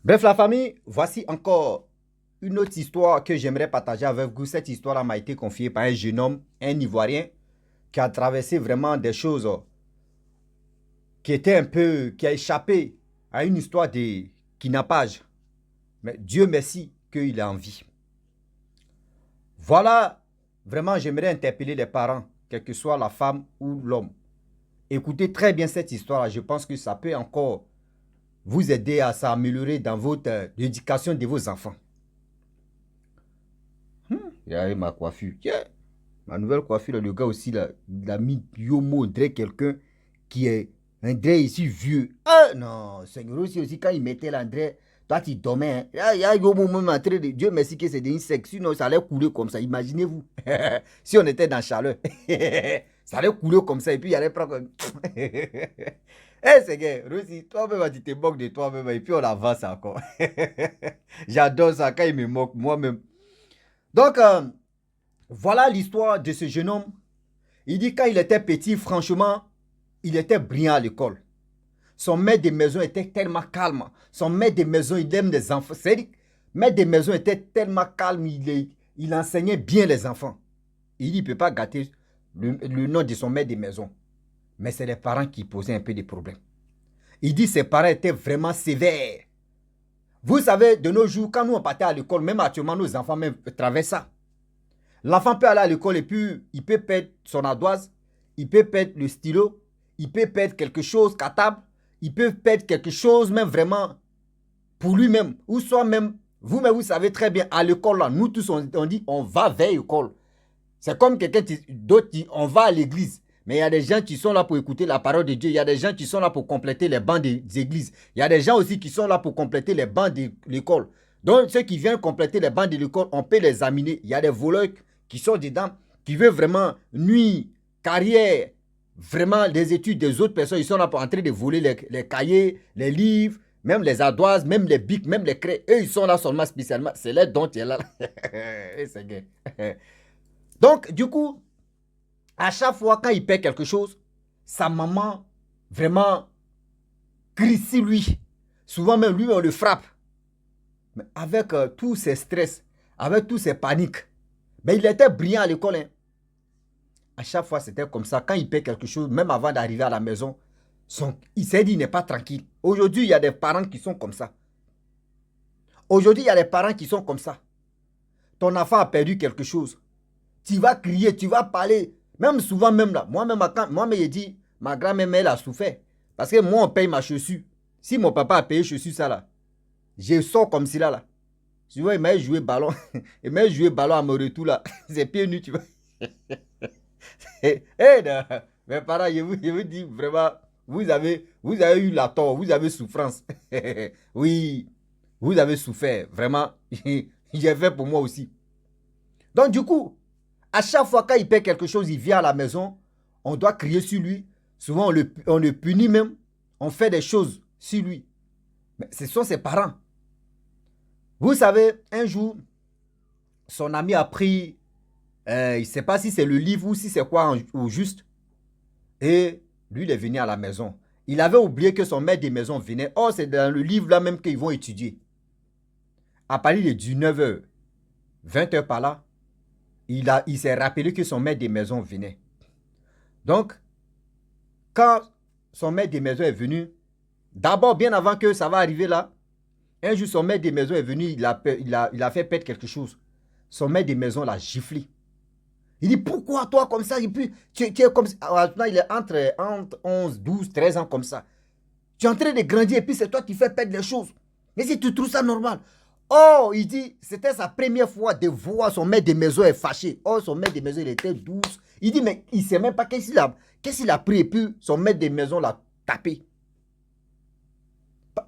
Bref, la famille, voici encore une autre histoire que j'aimerais partager avec vous. Cette histoire m'a été confiée par un jeune homme, un Ivoirien, qui a traversé vraiment des choses qui étaient un peu, qui a échappé à une histoire de kidnappage. Mais Dieu merci qu'il est en vie. Voilà, vraiment, j'aimerais interpeller les parents, quelle que soit la femme ou l'homme. Écoutez très bien cette histoire. Je pense que ça peut encore vous aider à s'améliorer dans votre éducation de vos enfants. Il y a ma coiffure. Yeah. Ma nouvelle coiffure, le gars aussi, là, il a mis Yomo, on dirait quelqu'un qui est, un dirait ici vieux. Ah non, Seigneur aussi, quand il mettait l'André, toi tu dormais. Hein. Il y a Yomo même en train de, Dieu merci que c'est des insectes, sinon ça allait couler comme ça, imaginez-vous. Si on était dans chaleur, ça allait couler comme ça, et puis il allait prendre comme... Eh Seigneur, Rossi, toi-même, tu te moques de toi-même, et puis on avance encore. J'adore ça quand il me moque, moi-même. Donc, voilà l'histoire de ce jeune homme. Il dit quand il était petit, franchement, il était brillant à l'école. Son maître de maison était tellement calme. Son maître de maison, il aime les enfants. C'est-à-dire, maître de maison était tellement calme, il enseignait bien les enfants. Il dit, il ne peut pas gâter le nom de son maître de maison. Mais c'est les parents qui posaient un peu des problèmes. Il dit ses parents étaient vraiment sévères. Vous savez, de nos jours, quand nous on partait à l'école, même actuellement, nos enfants même traversent ça. L'enfant peut aller à l'école et puis il peut perdre son ardoise, il peut perdre le stylo, il peut perdre quelque chose qu'à table, il peut perdre quelque chose même vraiment pour lui-même. Ou soit même, vous-même vous savez très bien, à l'école, là, nous tous on dit on va vers l'école. C'est comme quelqu'un d'autre dit on va à l'église. Mais il y a des gens qui sont là pour écouter la parole de Dieu. Il y a des gens qui sont là pour compléter les bancs des églises. Il y a des gens aussi qui sont là pour compléter les bancs de l'école. Donc, ceux qui viennent compléter les bancs de l'école, on peut les examiner. Il y a des voleurs qui sont dedans, qui veulent vraiment nuire, carrière, vraiment les études des autres personnes. Ils sont là pour en train de voler les cahiers, les livres, même les ardoises, même les bics, même les craies. Eux, ils sont là seulement spécialement. C'est là dont il est là. C'est gay. Donc, du coup, à chaque fois quand il perd quelque chose, sa maman vraiment crie sur lui. Souvent même lui, on le frappe. Mais avec tous ses stress, avec tous ses paniques, mais il était brillant à l'école. Hein. À chaque fois, c'était comme ça. Quand il perd quelque chose, même avant d'arriver à la maison, il s'est dit, il n'est pas tranquille. Aujourd'hui, il y a des parents qui sont comme ça. Aujourd'hui, il y a des parents qui sont comme ça. Ton enfant a perdu quelque chose. Tu vas crier, tu vas parler. Même souvent, même là, moi-même, j'ai dit, ma grand-mère, elle a souffert. Parce que moi, on paye ma chaussure. Si mon papa a payé chaussure, ça là, je sors comme si là. Tu vois, il m'a joué ballon. Il m'a joué ballon à mon retour là. C'est pieds nus, tu vois. Mes parents, je vous dis vraiment, vous avez eu la tort, vous avez souffrance. Oui, vous avez souffert. Vraiment, j'ai fait pour moi aussi. Donc, du coup, à chaque fois qu'il perd quelque chose, il vient à la maison, on doit crier sur lui. Souvent, on le punit même. On fait des choses sur lui. Mais ce sont ses parents. Vous savez, un jour, son ami a pris, il ne sait pas si c'est le livre ou si c'est quoi au juste. Et lui, il est venu à la maison. Il avait oublié que son maître de maison venait. Oh, c'est dans le livre là même qu'ils vont étudier. À partir de 19h, 20h par là, il s'est rappelé que son maître de maison venait. Donc, quand son maître de maison est venu, d'abord, bien avant que ça va arriver là, un jour, son maître de maison est venu, il a fait perdre quelque chose. Son maître de maison l'a giflé. Il dit, pourquoi toi comme ça? Et puis, tu es comme ça. Maintenant, il est entre 11, 12, 13 ans comme ça. Tu es en train de grandir et puis c'est toi qui fais perdre les choses. Mais si tu trouves ça normal. Oh, il dit, c'était sa première fois de voir son maître de maison est fâché. Oh, son maître de maison, il était douce. Il dit, mais il ne sait même pas qu'est-ce qu'il a pris. Et puis, son maître de maison l'a tapé.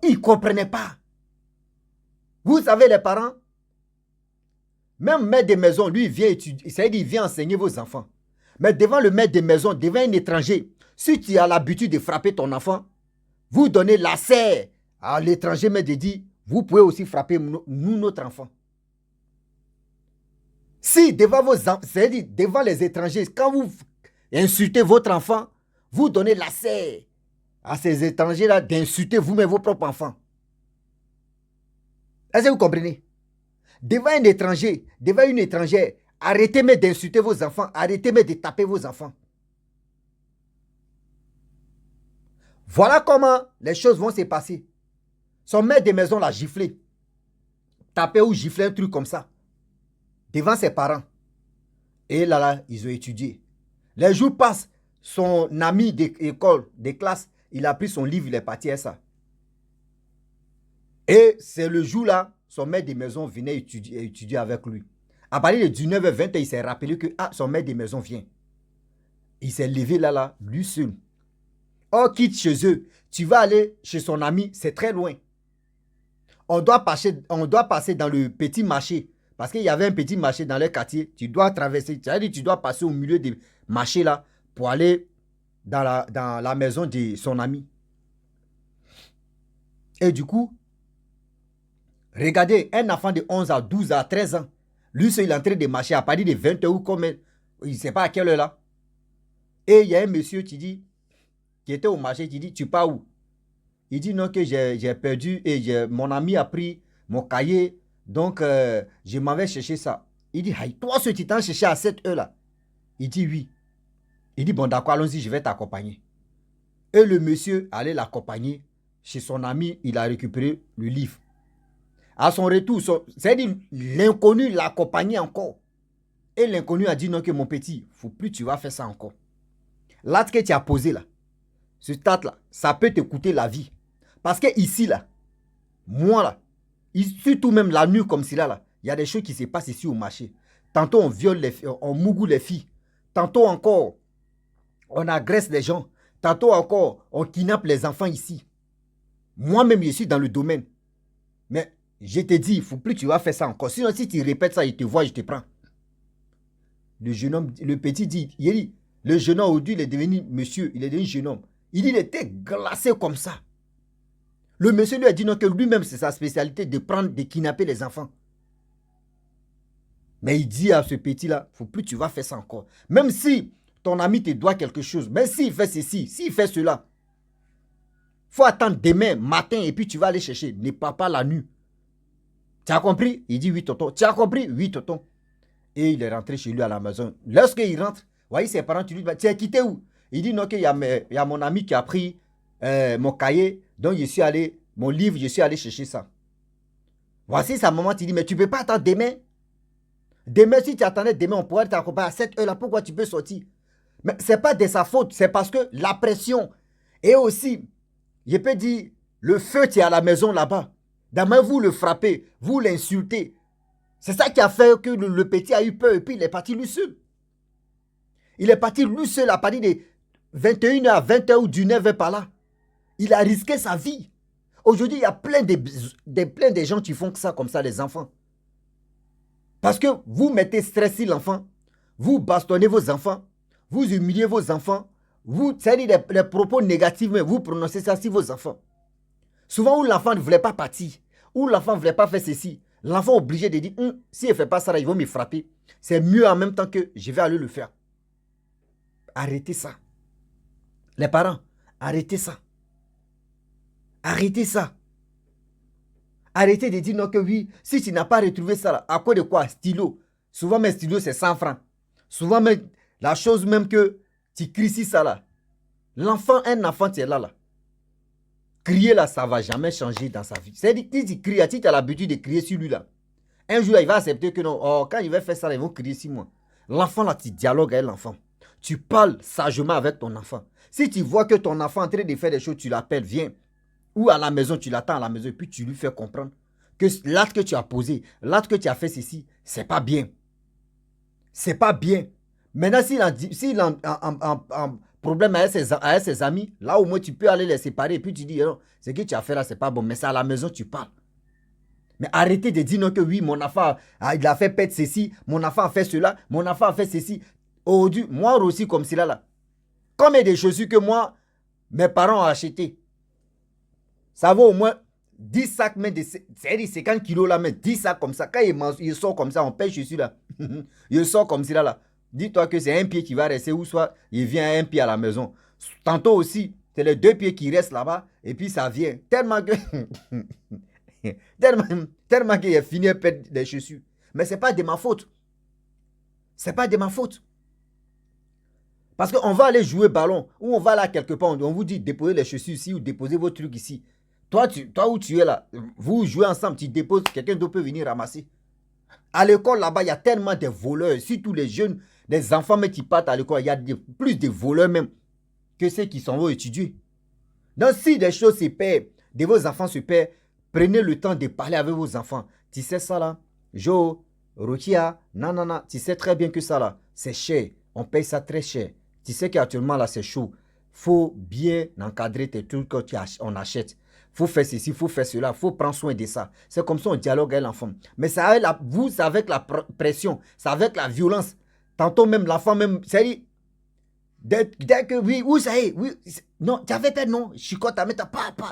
Il ne comprenait pas. Vous savez, les parents, même maître de maison, lui, il vient étudier. C'est-à-dire, il vient enseigner vos enfants. Mais devant le maître de maison, devant un étranger, si tu as l'habitude de frapper ton enfant, vous donnez la serre à l'étranger, mais de dire, vous pouvez aussi frapper nous, notre enfant. Si devant vos enfants, c'est-à-dire devant les étrangers, quand vous insultez votre enfant, vous donnez la serre à ces étrangers-là d'insulter vous-même vos propres enfants. Est-ce que vous comprenez? Devant un étranger, devant une étrangère, arrêtez mais d'insulter vos enfants, arrêtez mais de taper vos enfants. Voilà comment les choses vont se passer. Son maître de maison l'a giflé. Tapé ou giflé un truc comme ça. Devant ses parents. Et là, ils ont étudié. Les jours passent. Son ami d'école, de classe, il a pris son livre, il est parti à ça. Et c'est le jour-là, son maître de maison venait étudier avec lui. À partir de 19h20, il s'est rappelé que son maître de maison vient. Il s'est levé là, lui seul. Oh, quitte chez eux. Tu vas aller chez son ami, c'est très loin. On doit passer dans le petit marché. Parce qu'il y avait un petit marché dans le quartier. Tu dois traverser. C'est-à-dire tu dois passer au milieu des marchés là pour aller dans la maison de son ami. Et du coup, regardez, un enfant de 11 à 12 à 13 ans, lui, il est en train de marcher à partir de 20 heures ou comme il ne sait pas à quelle heure là. Et il y a un monsieur qui était au marché, qui dit, tu pars où? Il dit non, que j'ai perdu et mon ami a pris mon cahier, donc je m'en vais chercher ça. Il dit, hey, toi, ce tu t'en cherché à cette heure là? Il dit oui. Il dit, bon d'accord, allons-y, je vais t'accompagner. Et le monsieur allait l'accompagner chez son ami, il a récupéré le livre. À son retour, c'est-à-dire l'inconnu l'a accompagné encore. Et l'inconnu a dit non, que mon petit, faut plus tu vas faire ça encore. L'acte que tu as posé là, ce stade là, ça peut te coûter la vie. Parce que ici là, moi là, surtout même la nuit comme cela là, il y a des choses qui se passent ici au marché. Tantôt on viole les filles, on mougoue les filles. Tantôt encore, on agresse les gens. Tantôt encore, on kidnappe les enfants ici. Moi-même, je suis dans le domaine. Mais je te dis, il ne faut plus que tu vas faire ça encore. Sinon, si tu répètes ça, il te voit, je te prends. Le jeune homme, le petit dit, le jeune homme aujourd'hui, il est devenu monsieur, il est devenu jeune homme. Il dit, il était glacé comme ça. Le monsieur lui a dit non, que lui-même, c'est sa spécialité de prendre, de kidnapper les enfants. Mais il dit à ce petit-là, il ne faut plus que tu vas faire ça encore. Même si ton ami te doit quelque chose, même s'il fait ceci, s'il fait cela, il faut attendre demain matin et puis tu vas aller chercher. Ne pars pas la nuit. Tu as compris? Il dit oui, tonton. Tu as compris? Oui, tonton. Et il est rentré chez lui à la maison. Lorsqu'il rentre, voyez ses parents, tu lui dis, tu es quitté où? Il dit non, qu'il y a mon ami qui a pris mon cahier, donc je suis allé, mon livre, je suis allé chercher ça. Voici sa maman, tu dis, mais tu ne peux pas attendre demain. Demain, si tu attendais demain, on pourrait t'accompagner à cette heure-là. Pourquoi tu peux sortir? Mais ce n'est pas de sa faute, c'est parce que la pression. Et aussi, je peux dire, le feu qui est à la maison là-bas. Demain, vous le frappez, vous l'insultez. C'est ça qui a fait que le petit a eu peur et puis il est parti lui seul. Il est parti lui seul à partir de 21h à 20h ou du 9h par là. Il a risqué sa vie. Aujourd'hui, il y a plein de gens qui font ça comme ça, les enfants. Parce que vous mettez stress sur l'enfant, vous bastonnez vos enfants, vous humiliez vos enfants, c'est-à-dire les propos négatifs, mais vous prononcez ça sur vos enfants. Souvent où l'enfant ne voulait pas partir, où l'enfant ne voulait pas faire ceci, l'enfant est obligé de dire, si il ne fait pas ça, ils vont me frapper. C'est mieux en même temps que je vais aller le faire. Arrêtez ça. Les parents, arrêtez ça. Arrêtez ça. Arrêtez de dire non que oui, si tu n'as pas retrouvé ça, là, à quoi de quoi? Stylo. Souvent, mes stylos, c'est 100 francs. Souvent, même, la chose même que tu cries si ça là. L'enfant, un enfant, tu es là. Crier là, ça ne va jamais changer dans sa vie. C'est-à-dire que si tu cries, si tu as l'habitude de crier sur lui là, un jour, il va accepter que non, quand il va faire ça, ils vont crier sur moi. L'enfant là, tu dialogues avec l'enfant. Tu parles sagement avec ton enfant. Si tu vois que ton enfant est en train de faire des choses, tu l'appelles, viens. Ou à la maison, tu l'attends à la maison et puis tu lui fais comprendre que l'acte que tu as posé, l'acte que tu as fait ceci, c'est pas bien. C'est pas bien. Maintenant, s'il a un problème avec ses amis, là au moins tu peux aller les séparer et puis tu dis, non, ce que tu as fait là, c'est pas bon. Mais c'est à la maison, tu parles. Mais arrêtez de dire non que oui, mon enfant, il a fait pète ceci, mon enfant a fait cela, mon enfant a fait ceci. Aujourd'hui, moi aussi comme cela là. Combien de chaussures que moi, mes parents ont acheté. Ça vaut au moins 10 sacs, c'est-à-dire 50 kilos là, mais 10 sacs comme ça. Quand il sort comme ça, on pêche ici là. Il sort comme ça là. Dis-toi que c'est un pied qui va rester ou soit il vient un pied à la maison. Tantôt aussi, c'est les 2 pieds qui restent là-bas et puis ça vient. Tellement que tellement qu'il a fini à perdre des chaussures. Mais ce n'est pas de ma faute. Ce n'est pas de ma faute. Parce qu'on va aller jouer ballon, ou on va là quelque part, on vous dit déposez les chaussures ici ou déposez vos trucs ici. Toi où tu es là, vous jouez ensemble, tu déposes, quelqu'un d'autre peut venir ramasser. À l'école là-bas, il y a tellement de voleurs, surtout les jeunes, les enfants mais qui partent à l'école, il y a plus de voleurs même que ceux qui s'en vont étudier. Donc si des choses se perdent, de vos enfants se perdent, prenez le temps de parler avec vos enfants. Tu sais ça là, Joe, Rokia, non, tu sais très bien que ça là, c'est cher, on paye ça très cher. Tu sais qu'actuellement là c'est chaud. Faut bien encadrer tes trucs qu'on achète. Faut faire ceci, faut faire cela, faut prendre soin de ça. C'est comme ça on dialogue avec l'enfant. Mais c'est avec la pression, c'est avec la violence. Tantôt même l'enfant même, c'est dès que oui, ça y est, oui, non, tu avais peur, non, chicote,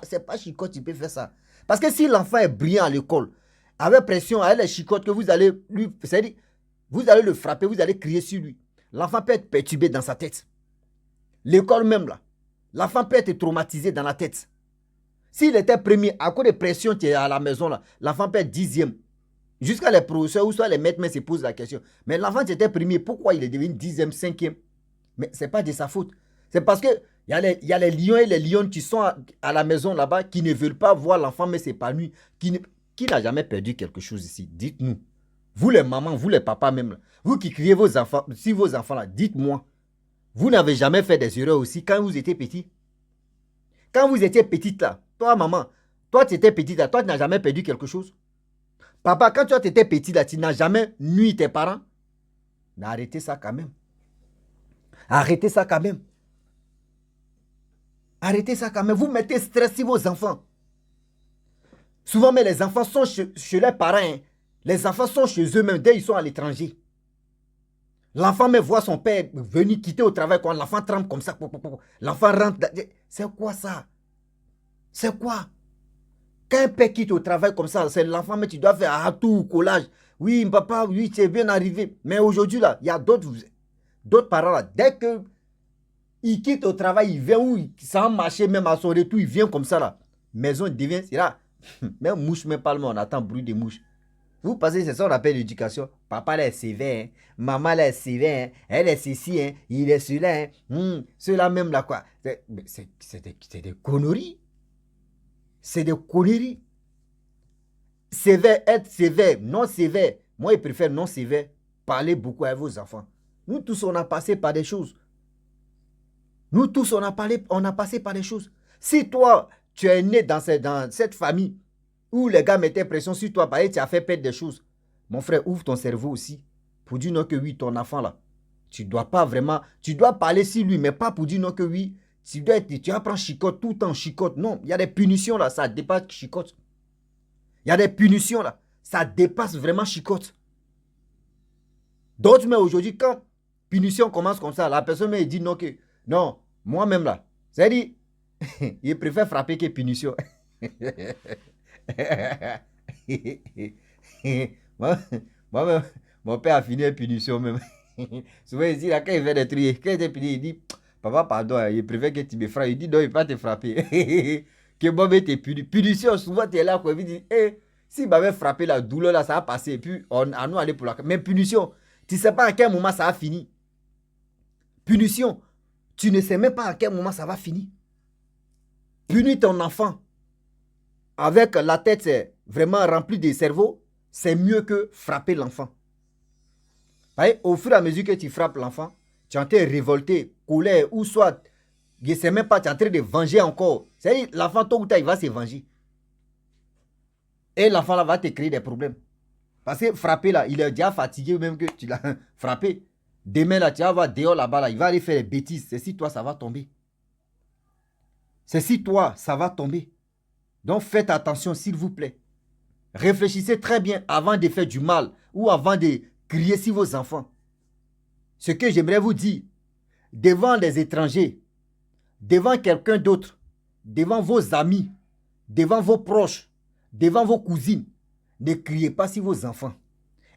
c'est pas chicote, tu peux faire ça. Parce que si l'enfant est brillant à l'école, avec pression, avec les chicotes que vous allez lui, c'est-à-dire, vous allez le frapper, vous allez crier sur lui. L'enfant peut être perturbé dans sa tête. L'école même là, l'enfant peut être traumatisé dans la tête. S'il était premier, à cause de pression qui est à la maison là, l'enfant peut être 10e. Jusqu'à les professeurs ou soit les maîtres se posent la question. Mais l'enfant qui était premier, pourquoi il est devenu 10e, 5e? Mais ce n'est pas de sa faute. C'est parce qu'il y a les lions et les lionnes qui sont à la maison là-bas, qui ne veulent pas voir l'enfant mais s'épanouir. Qui n'a jamais perdu quelque chose ici? Dites-nous. Vous les mamans, vous les papas même, là, vous qui criez vos enfants, si vos enfants là, dites-moi. Vous n'avez jamais fait des erreurs aussi quand vous étiez petit? Quand vous étiez petite là, toi maman, toi tu étais petite là, toi tu n'as jamais perdu quelque chose? Papa, quand tu étais petit là, tu n'as jamais nui tes parents? Mais arrêtez ça quand même. Arrêtez ça quand même. Arrêtez ça quand même. Vous mettez stress sur vos enfants. Souvent, mais les enfants sont chez leurs parents. Hein. Les enfants sont chez eux-mêmes dès qu'ils sont à l'étranger. L'enfant me voit son père venir quitter au travail quand l'enfant trempe comme ça. L'enfant rentre. C'est quoi ça? C'est quoi? Quand un père quitte au travail comme ça, c'est l'enfant, mais tu dois faire un tout collage. Oui, papa, oui, tu es bien arrivé. Mais aujourd'hui, là, il y a d'autres parents, là, dès que il quitte au travail, il vient où, sans marcher, même à son retour, il vient comme ça, là. Maison devient, c'est là. Même mouche, même pas le monde, on attend bruit de mouche. Vous pensez, c'est ça qu'on appelle l'éducation. Papa, là, est sévère, hein. Maman, là, est sévère, hein. Elle est ceci, hein. Il est celui-là, hein. Ceux-là même, là, quoi. C'est des conneries. C'est des conneries. Sévère, être sévère, non sévère. Moi, je préfère non sévère. Parlez beaucoup avec vos enfants. Nous tous, on a passé par des choses. Nous tous, on a passé par des choses. Si toi, tu es né dans cette famille où les gars mettaient pression sur toi, tu as fait perdre des choses. Mon frère, ouvre ton cerveau aussi. Pour dire non que oui, ton enfant là. Tu dois pas vraiment, tu dois parler sur lui, mais pas pour dire non que oui. Tu vas prendre chicote tout le temps, chicote. Non, il y a des punitions là, ça dépasse chicote. Il y a des punitions là, ça dépasse vraiment chicote. D'autres, mais aujourd'hui, quand punition commence comme ça, la personne me dit non que, non, moi-même là, c'est-à-dire, il préfère frapper que punition. Moi, mon père a fini la punition même. Souvent, il dit, là, quand il fait des trucs, quand il est puni, il dit, papa, pardon, il préfère que tu me frappes. Il dit, non, il ne va pas te frapper. Que moi, mais t'es puni. Punition, souvent, tu es là, quoi. Il dit, si il m'avait frappé, la douleur, là, ça va passer. Et puis, à nous aller pour la... Mais punition, tu ne sais pas à quel moment ça va finir. Punition, tu ne sais même pas à quel moment ça va finir. Punir ton enfant avec la tête vraiment remplie de cerveau, c'est mieux que frapper l'enfant. Au fur et à mesure que tu frappes l'enfant, tu es en train de révolter, colère, ou soit, je ne sais même pas, tu es en train de venger encore. C'est-à-dire, l'enfant, tôt ou tard, il va se venger. Et l'enfant là va te créer des problèmes. Parce que frapper là, il est déjà fatigué même que tu l'as frappé. Demain là, tu vas voir dehors là-bas, là, il va aller faire des bêtises. C'est si toi, ça va tomber. C'est si toi, ça va tomber. Donc faites attention, s'il vous plaît. Réfléchissez très bien avant de faire du mal ou avant de crier sur vos enfants. Ce que j'aimerais vous dire, devant les étrangers, devant quelqu'un d'autre, devant vos amis, devant vos proches, devant vos cousines, ne criez pas sur vos enfants.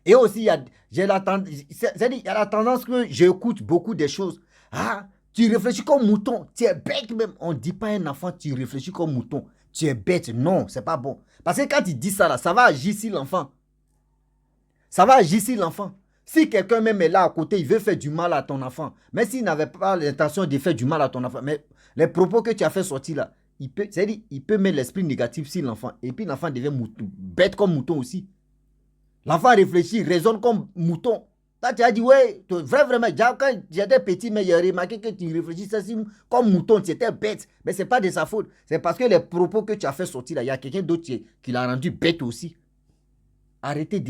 Et aussi, il y a la tendance que j'écoute beaucoup des choses. Ah, tu réfléchis comme mouton, tu es bête même. On ne dit pas à un enfant, tu réfléchis comme mouton. tu es bête. Non, c'est pas bon. Parce que quand il dit ça, là, ça va agir sur l'enfant. Ça va agir sur l'enfant. Si quelqu'un même est là à côté, il veut faire du mal à ton enfant, mais s'il n'avait pas l'intention de faire du mal à ton enfant, mais les propos que tu as fait sortir là, c'est-à-dire, il peut mettre l'esprit négatif sur l'enfant. Et puis l'enfant devient bête comme mouton aussi. L'enfant réfléchit, raisonne comme mouton. Là, tu as dit, ouais, vraiment, quand j'étais petit, mais j'ai remarqué que tu réfléchissais comme mouton, tu étais bête. Mais ce n'est pas de sa faute. C'est parce que les propos que tu as fait sortir là, il y a quelqu'un d'autre qui l'a rendu bête aussi. Arrêtez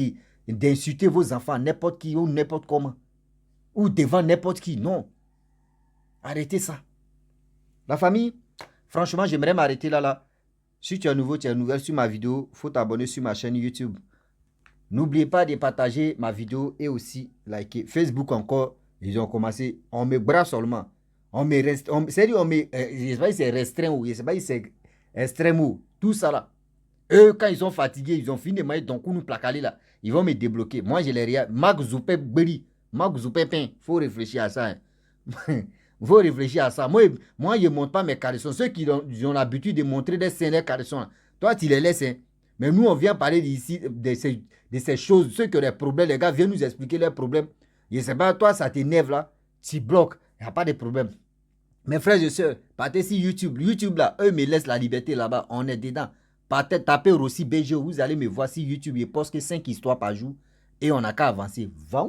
d'insulter vos enfants, n'importe qui ou n'importe comment. Ou devant n'importe qui. Non. Arrêtez ça. La famille, franchement, j'aimerais m'arrêter là. Si tu es nouveau, tu es nouvelle sur ma vidéo, il faut t'abonner sur ma chaîne YouTube. N'oubliez pas de partager ma vidéo et aussi liker. Facebook encore, ils ont commencé, on me brasse seulement. On me restreint, c'est-à-dire on me, je sais pas si c'est restreint ou je sais pas si c'est extrême ou tout ça là. Eux, quand ils sont fatigués, ils ont fini de mettre ton coup nous placaler là. Ils vont me débloquer. Moi, je les regarde. Marc Zoupé Beri, Marc Zoupé Pain. Faut réfléchir à ça. Hein. Faut réfléchir à ça. Moi je ne montre pas mes caressons. Ceux qui ont l'habitude de montrer des scènes caressons, toi, tu les laisses. Hein. Mais nous, on vient parler ici de ces choses. Ceux qui ont des problèmes, les gars viennent nous expliquer leurs problèmes. Je ne sais pas, toi, ça t'énerve là. Tu bloques. Il n'y a pas de problème. Mes frères et sœurs, partez sur YouTube. YouTube là, eux me laissent la liberté là-bas. On est dedans. Partez, tapez Rossi BG. Vous allez me voir sur YouTube. Je poste que 5 histoires par jour. Et on n'a qu'à avancer. Va